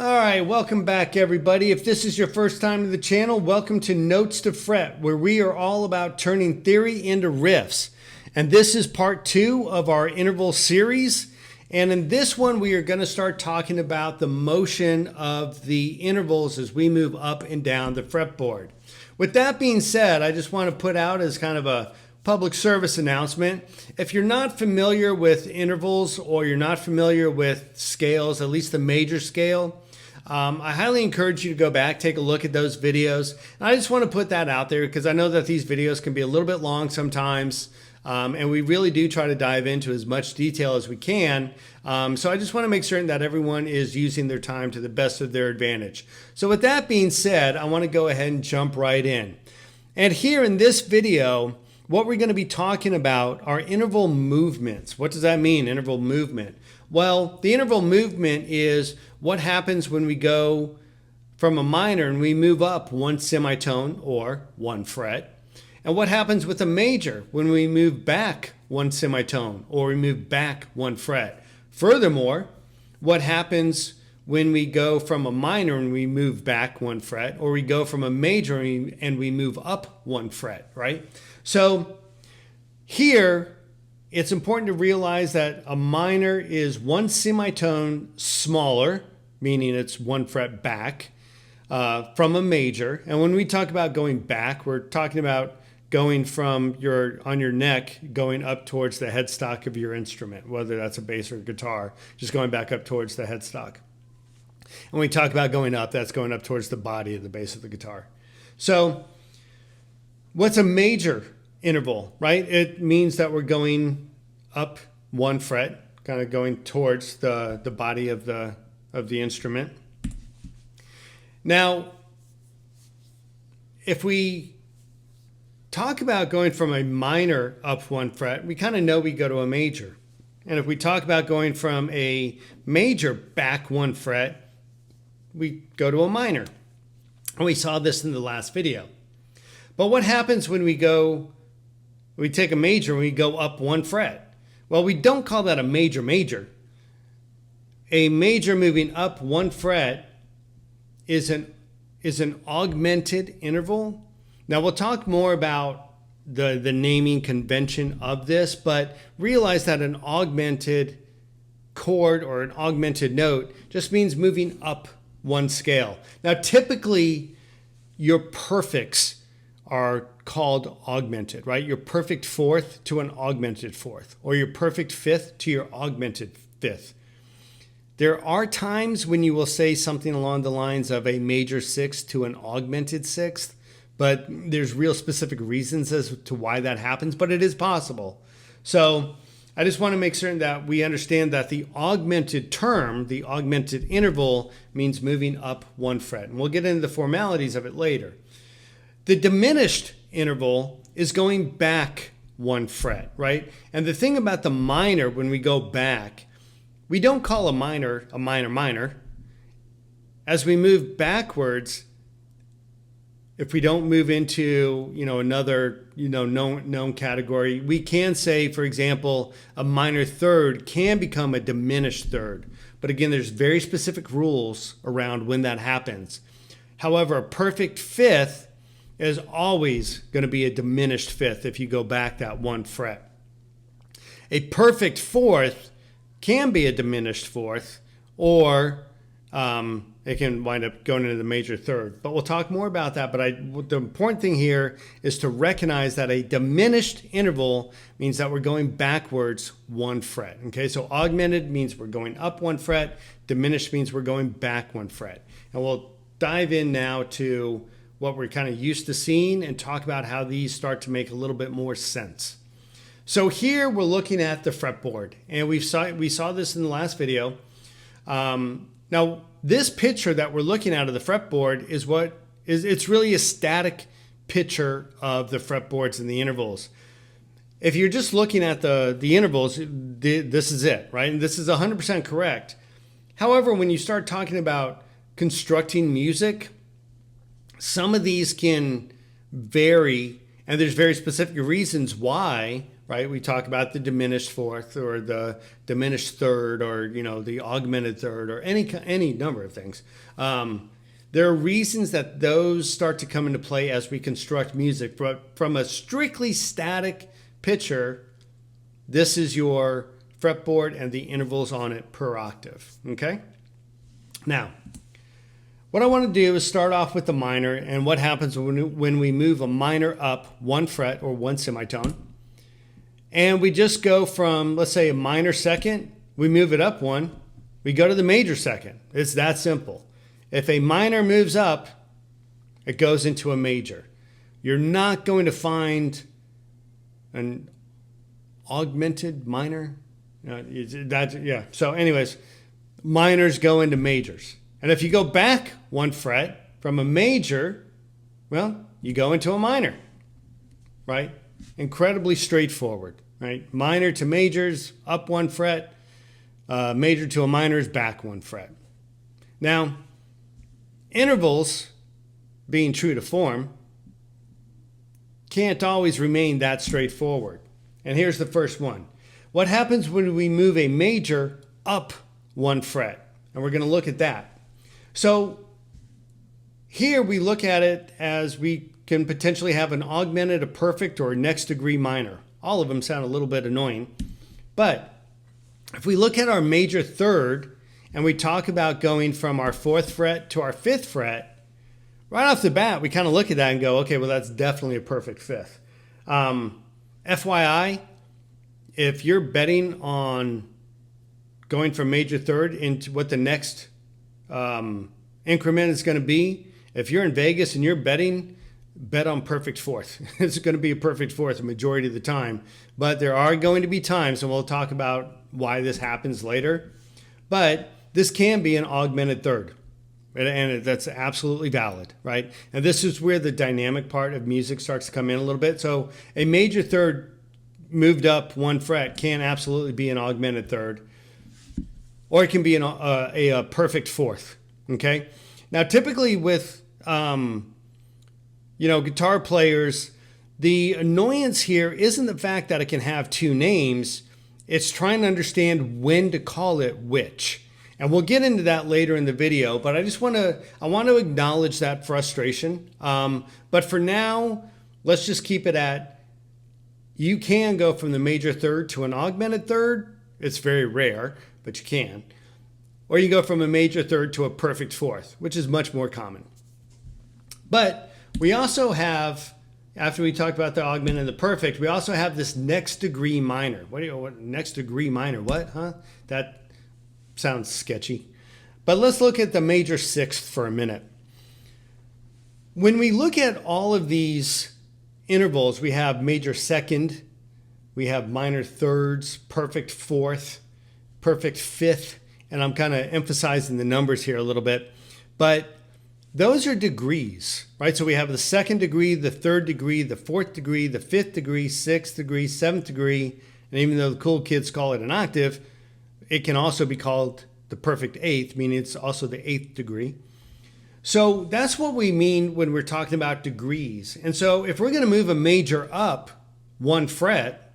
All right, welcome back everybody. If this is your first time to the channel, welcome to Notes to Fret, where we are all about turning theory into riffs. And this is part 2 of our interval series. And in this one, we are going to start talking about the motion of the intervals as we move up and down the fretboard. With that being said, I just want to put out as kind of a public service announcement. If you're not familiar with intervals or you're not familiar with scales, at least the major scale, I highly encourage you to go back, take a look at those videos. And I just want to put that out there because I know that these videos can be a little bit long sometimes. And we really do try to dive into as much detail as we can. So I just want to make certain that everyone is using their time to the best of their advantage. So with that being said, I want to go ahead and jump right in. And here in this video, what we're going to be talking about are interval movements. What does that mean, interval movement? Well, the interval movement is what happens when we go from a minor and we move up one semitone or one fret. And what happens with a major when we move back one semitone or we move back one fret. Furthermore, what happens when we go from a minor and we move back one fret, or we go from a major and we move up one fret, right? So here, it's important to realize that a minor is one semitone smaller, meaning it's one fret back from a major. And when we talk about going back, we're talking about going from on your neck, going up towards the headstock of your instrument, whether that's a bass or a guitar, just going back up towards the headstock. And when we talk about going up, that's going up towards the body of the bass of the guitar. So what's a major interval, right? It means that we're going up one fret, kind of going towards the body of the instrument. Now, if we talk about going from a minor up one fret, we kind of know we go to a major. And if we talk about going from a major back one fret, we go to a minor. And we saw this in the last video. But what happens when we take a major and we go up one fret? Well, we don't call that a major major. A major moving up one fret is an augmented interval. Now we'll talk more about the naming convention of this, but realize that an augmented chord or an augmented note just means moving up one scale. Now typically your perfects are called augmented, right? Your perfect fourth to an augmented fourth, or your perfect fifth to your augmented fifth. There are times when you will say something along the lines of a major sixth to an augmented sixth, but there's real specific reasons as to why that happens, but it is possible. So I just want to make certain that we understand that the augmented term, the augmented interval, means moving up one fret. And we'll get into the formalities of it later. The diminished interval is going back one fret, right? And the thing about the minor, when we go back, we don't call a minor minor. As we move backwards, if we don't move into another known category, we can say, for example, a minor third can become a diminished third. But again, there's very specific rules around when that happens. However, a perfect fifth is always going to be a diminished fifth if you go back that one fret. A perfect fourth can be a diminished fourth, or it can wind up going into the major third. But we'll talk more about that. But the important thing here is to recognize that a diminished interval means that we're going backwards one fret. Okay, so augmented means we're going up one fret. Diminished means we're going back one fret. And we'll dive in now to what we're kind of used to seeing and talk about how these start to make a little bit more sense. So here we're looking at the fretboard, and we saw this in the last video. Now this picture that we're looking at of the fretboard it's really a static picture of the fretboards and the intervals. If you're just looking at the intervals, this is it, right? And this is 100% correct. However, when you start talking about constructing music, some of these can vary And there's very specific reasons why, right? We talk about the diminished fourth or the diminished third or, the augmented third or any number of things. There are reasons that those start to come into play as we construct music. But from a strictly static picture, this is your fretboard and the intervals on it per octave, okay? Now, what I want to do is start off with the minor and what happens when we move a minor up one fret or one semitone. And we just go from, let's say, a minor second, we move it up one, we go to the major second. It's that simple. If a minor moves up, it goes into a major. You're not going to find an augmented minor. So anyways, minors go into majors. And if you go back one fret from a major, well, you go into a minor, right? Incredibly straightforward, right? Minor to majors, up one fret. Major to a minor is back one fret. Now, intervals, being true to form, can't always remain that straightforward. And here's the first one. What happens when we move a major up one fret? And we're going to look at that. So here we look at it as we can potentially have an augmented, a perfect, or a next degree minor. All of them sound a little bit annoying. But if we look at our major third and we talk about going from our fourth fret to our fifth fret, right off the bat, we kind of look at that and go, okay, well, that's definitely a perfect fifth. FYI, if you're betting on going from major third into what the next increment is going to be, if you're in Vegas and you're betting, bet on perfect fourth. It's going to be a perfect fourth the majority of the time. But there are going to be times, and we'll talk about why this happens later, but this can be an augmented third. And that's absolutely valid, right? And this is where the dynamic part of music starts to come in a little bit. So a major third moved up one fret can absolutely be an augmented third, or it can be a perfect fourth, okay? Now, typically with, guitar players, the annoyance here isn't the fact that it can have two names. It's trying to understand when to call it which. And we'll get into that later in the video, but I want to acknowledge that frustration. But for now, let's just keep it at, you can go from the major third to an augmented third. It's very rare, but you can. Or you go from a major third to a perfect fourth, which is much more common. But we also have, after we talked about the augmented and the perfect, we also have this next degree minor. What next degree minor? What, huh? That sounds sketchy. But let's look at the major sixth for a minute. When we look at all of these intervals, we have major second, we have minor thirds, perfect fourth, perfect fifth, and I'm kind of emphasizing the numbers here a little bit, but those are degrees, right? So we have the second degree, the third degree, the fourth degree, the fifth degree, sixth degree, seventh degree, and even though the cool kids call it an octave, it can also be called the perfect eighth, meaning it's also the eighth degree. So that's what we mean when we're talking about degrees. And so if we're going to move a major up one fret,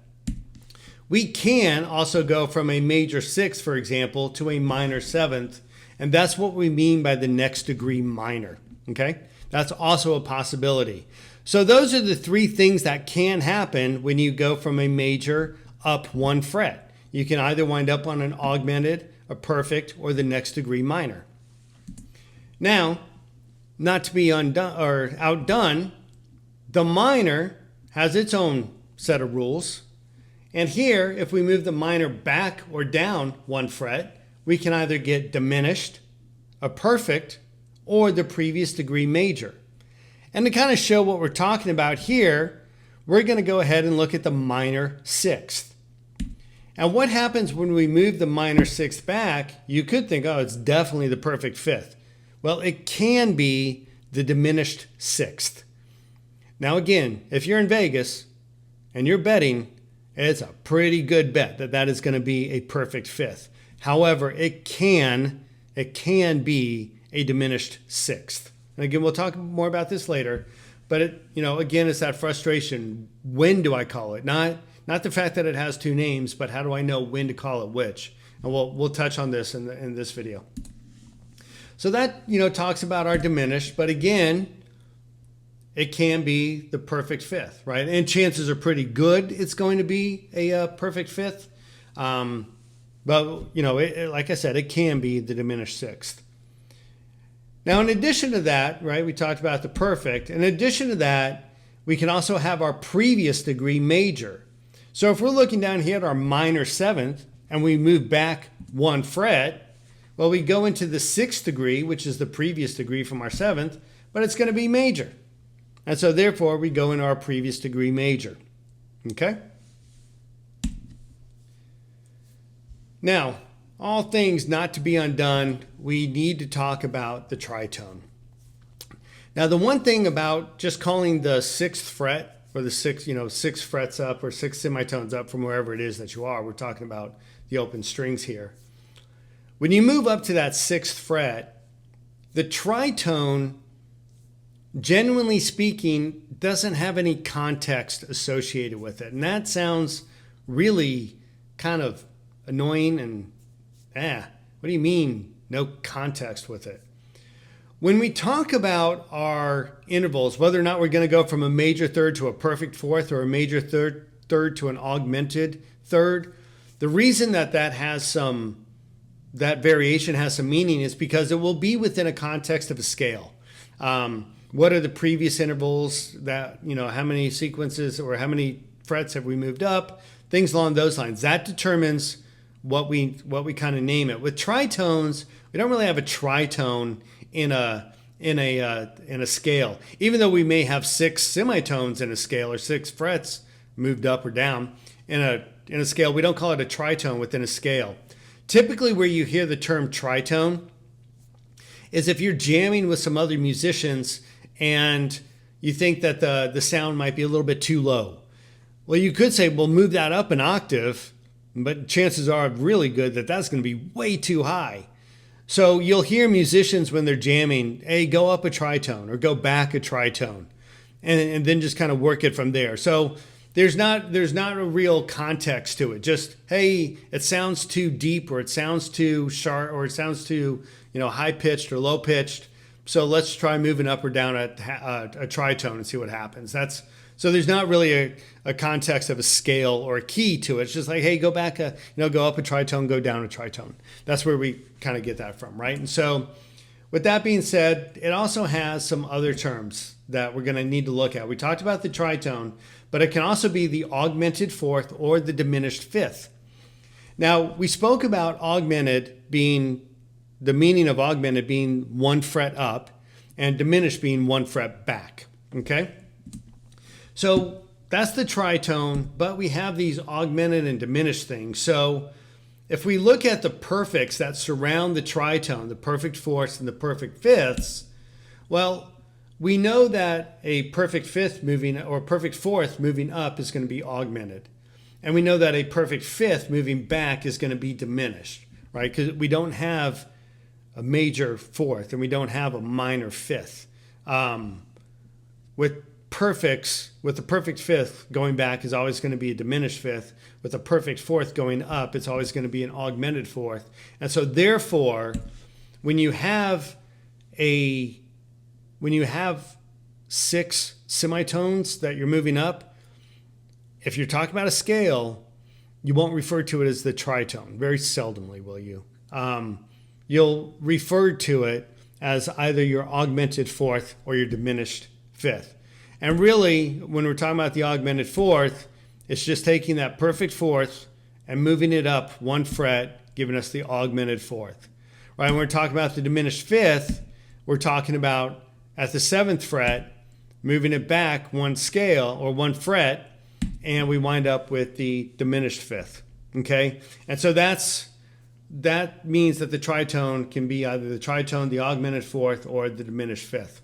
we can also go from a major sixth, for example, to a minor seventh. And that's what we mean by the next degree minor, okay? That's also a possibility. So those are the three things that can happen when you go from a major up one fret. You can either wind up on an augmented, a perfect, or the next degree minor. Now, not to be undone or outdone, the minor has its own set of rules. And here, if we move the minor back or down one fret, we can either get diminished, a perfect, or the previous degree major. And to kind of show what we're talking about here, we're going to go ahead and look at the minor sixth. And what happens when we move the minor sixth back? You could think, oh, it's definitely the perfect fifth. Well, it can be the diminished sixth. Now again, if you're in Vegas and you're betting, it's a pretty good bet that that is going to be a perfect fifth. However, it can be a diminished sixth. And again, we'll talk more about this later. But it, again, it's that frustration. When do I call it? Not the fact that it has two names, but how do I know when to call it which? And we'll touch on this in this video. So that, talks about our diminished, but again, it can be the perfect fifth, right? And chances are pretty good it's going to be a perfect fifth. But, like I said, it can be the diminished sixth. Now, in addition to that, right, we talked about the perfect. In addition to that, we can also have our previous degree major. So if we're looking down here at our minor seventh and we move back 1 fret, well, we go into the sixth degree, which is the previous degree from our seventh, but it's going to be major. And so therefore, we go into our previous degree major. Okay? Now, all things not to be undone, we need to talk about the tritone. Now, the one thing about just calling the sixth fret, or the six frets up or 6 semitones up from wherever it is that you are, we're talking about the open strings here. When you move up to that sixth fret, the tritone, genuinely speaking, doesn't have any context associated with it. And that sounds really kind of annoying and, what do you mean no context with it? When we talk about our intervals, whether or not we're going to go from a major third to a perfect fourth or a major third to an augmented third, the reason that variation has some meaning is because it will be within a context of a scale. What are the previous intervals that, how many sequences or how many frets have we moved up? Things along those lines. That determines what we kind of name it. With tritones, we don't really have a tritone in a scale. Even though we may have 6 semitones in a scale or 6 frets moved up or down in a scale, we don't call it a tritone within a scale. Typically where you hear the term tritone is if you're jamming with some other musicians and you think that the sound might be a little bit too low. Well, you could say, well, move that up an octave, but chances are really good that that's going to be way too high. So you'll hear musicians when they're jamming, hey, go up a tritone or go back a tritone, and then just kind of work it from there. So there's not a real context to it. Just, hey, it sounds too deep or it sounds too sharp or it sounds too high pitched or low pitched. So let's try moving up or down a tritone and see what happens. So there's not really a context of a scale or a key to it. It's just like, hey, go back go up a tritone, go down a tritone. That's where we kind of get that from, right? And so with that being said, it also has some other terms that we're going to need to look at. We talked about the tritone, but it can also be the augmented fourth or the diminished fifth. Now, we spoke about augmented being, the meaning of augmented being 1 fret up and diminished being 1 fret back, okay? So that's the tritone, but we have these augmented and diminished things. So if we look at the perfects that surround the tritone, the perfect fourths and the perfect fifths, well, we know that a perfect fifth moving or perfect fourth moving up is going to be augmented. And we know that a perfect fifth moving back is going to be diminished, right? Because we don't have a major fourth and we don't have a minor fifth. With the perfect fifth going back is always going to be a diminished fifth. With a perfect fourth going up, it's always going to be an augmented fourth. And so therefore, when you have 6 semitones that you're moving up, if you're talking about a scale, you won't refer to it as the tritone. Very seldomly will you. You'll refer to it as either your augmented fourth or your diminished fifth. And really, when we're talking about the augmented fourth, it's just taking that perfect fourth and moving it up 1 fret, giving us the augmented fourth. Right? When we're talking about the diminished fifth, we're talking about at the 7th fret, moving it back 1 scale or 1 fret, and we wind up with the diminished fifth. Okay? And so that means that the tritone can be either the tritone, the augmented fourth, or the diminished fifth.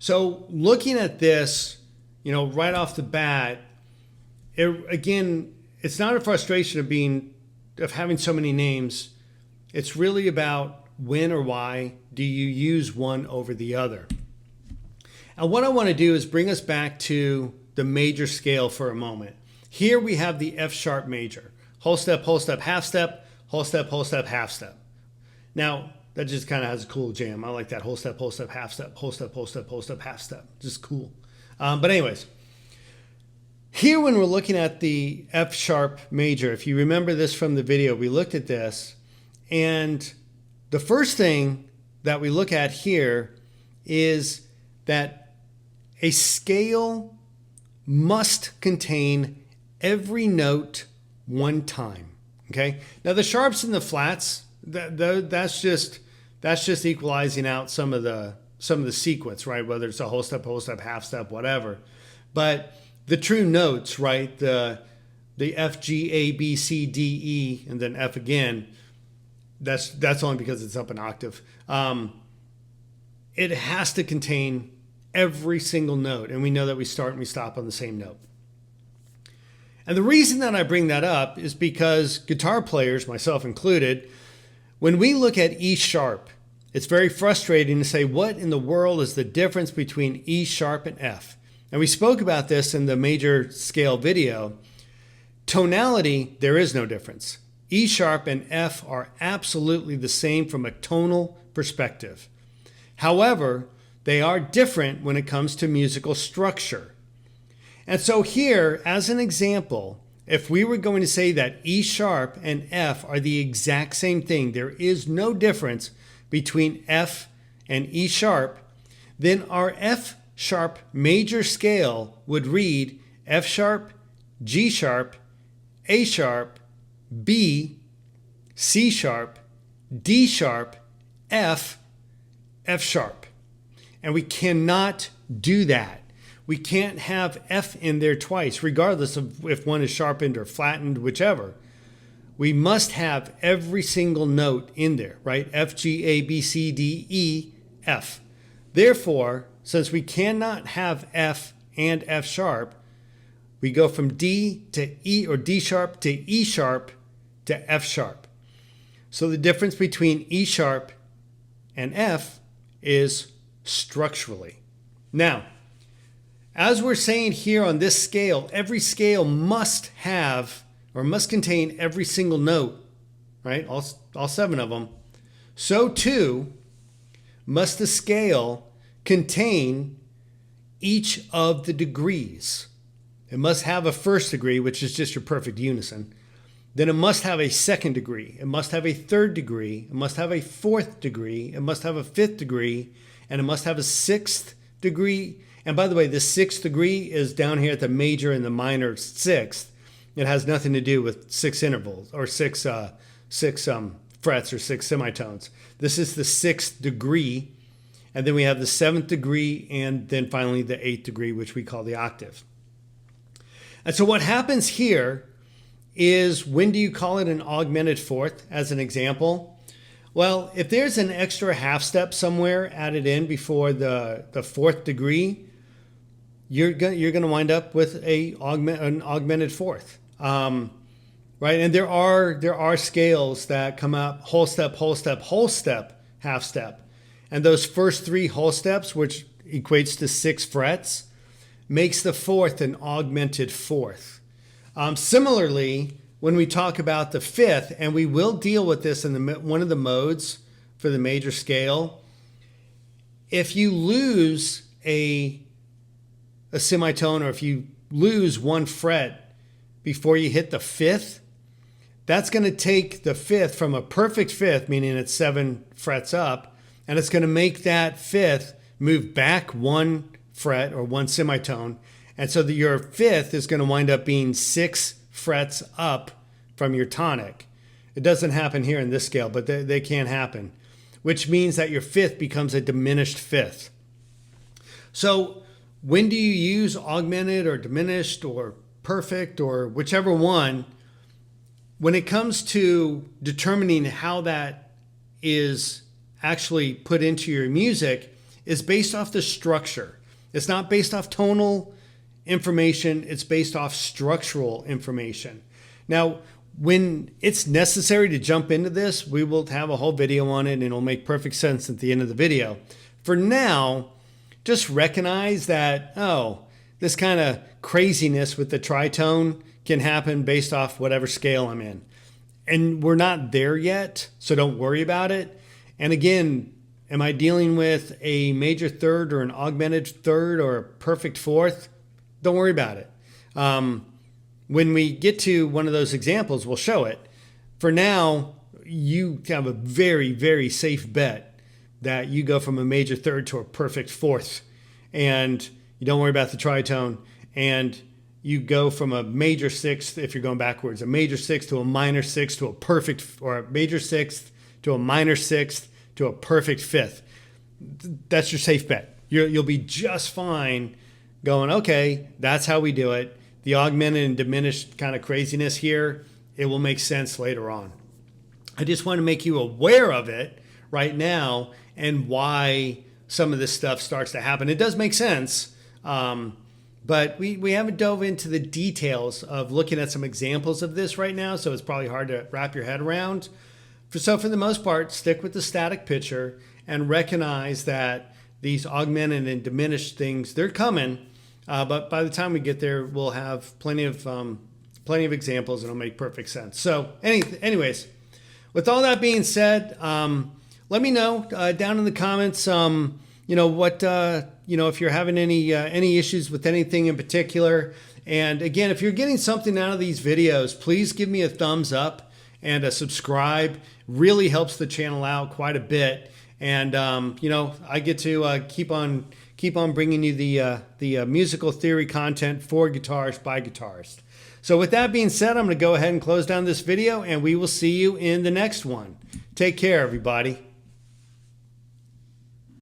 So looking at this, right off the bat, it's not a frustration of having so many names. It's really about when or why do you use one over the other. And what I want to do is bring us back to the major scale for a moment. Here we have the F sharp major. Whole step, half step, whole step, half step. Now, that just kind of has a cool jam. I like that whole step, half step, whole step, half step. Just cool. But anyways, here when we're looking at the F sharp major, if you remember this from the video, we looked at this, and the first thing that we look at here is that a scale must contain every note one time. Okay. Now the sharps and the flats, that's just equalizing out some of the sequence, right? Whether it's a whole step, half step, whatever. But the true notes, right? The F, G, A, B, C, D, E, and then F again. That's only because it's up an octave. It has to contain every single note, and we know that we start and we stop on the same note. And the reason that I bring that up is because guitar players, myself included, when we look at E sharp, it's very frustrating to say, what in the world is the difference between E sharp and F? And we spoke about this in the major scale video. Tonality, there is no difference. E sharp and F are absolutely the same from a tonal perspective. However, they are different when it comes to musical structure. And so here, as an example, if we were going to say that E sharp and F are the exact same thing, there is no difference between F and E sharp, then our F sharp major scale would read F sharp, G sharp, A sharp, B, C sharp, D sharp, F, F sharp. And we cannot do that. We can't have F in there twice, regardless of if one is sharpened or flattened, whichever. We must have every single note in there, right? F, G, A, B, C, D, E, F. Therefore, since we cannot have F and F sharp, we go from D to E, or D sharp to E sharp to F sharp. So the difference between E sharp and F is structurally. Now, as we're saying here on this scale, every scale must have or must contain every single note, right? All 7 of them. So too must the scale contain each of the degrees. It must have a first degree, which is just your perfect unison. Then it must have a second degree. It must have a third degree. It must have a fourth degree. It must have a fifth degree. And it must have a sixth degree. And by the way, the sixth degree is down here at the major and the minor sixth. It has nothing to do with 6 intervals or six frets or 6 semitones. This is the 6th degree. And then we have the 7th degree and then finally the 8th degree, which we call the octave. And so what happens here is, when do you call it an augmented fourth as an example? Well, if there's an extra half step somewhere added in before the 4th degree, you're going to wind up with an augmented fourth, right? And there are scales that come up whole step, half step. And those first 3 whole steps, which equates to 6 frets, makes the fourth an augmented fourth. Similarly, when we talk about the 5th, and we will deal with this in one of the modes for the major scale, if you lose a semitone, or if you lose 1 fret before you hit the 5th, that's going to take the 5th from a perfect 5th, meaning it's 7 frets up, and it's going to make that 5th move back 1 fret or 1 semitone. And so your 5th is going to wind up being 6 frets up from your tonic. It doesn't happen here in this scale, but they can happen, which means that your 5th becomes a diminished 5th. So when do you use augmented or diminished or perfect or whichever one? When it comes to determining how that is actually put into your music, is based off the structure. It's not based off tonal information, it's based off structural information. Now, when it's necessary to jump into this, we will have a whole video on it and it'll make perfect sense at the end of the video. For now, just recognize that, oh, this kind of craziness with the tritone can happen based off whatever scale I'm in. And we're not there yet, so don't worry about it. And again, am I dealing with a major third or an augmented third or a perfect fourth? Don't worry about it. When we get to one of those examples, we'll show it. For now, you have a very, very safe bet that you go from a major third to a perfect fourth, and you don't worry about the tritone, and you go from a major sixth, if you're going backwards, a major sixth to a minor sixth to a perfect, or a major sixth to a minor sixth to a perfect fifth. That's your safe bet. You'll be just fine going, okay, that's how we do it. The augmented and diminished kind of craziness here, it will make sense later on. I just want to make you aware of it right now and why some of this stuff starts to happen. It does make sense, but we haven't dove into the details of looking at some examples of this right now, so it's probably hard to wrap your head around. So for the most part, stick with the static picture and recognize that these augmented and diminished things, they're coming, but by the time we get there, we'll have plenty of examples and it'll make perfect sense. So anyways, with all that being said, let me know down in the comments, if you're having any issues with anything in particular. And again, if you're getting something out of these videos, please give me a thumbs up and a subscribe. Really helps the channel out quite a bit. And I get to keep on bringing you the musical theory content for guitarists by guitarists. So with that being said, I'm going to go ahead and close down this video, and we will see you in the next one. Take care, everybody.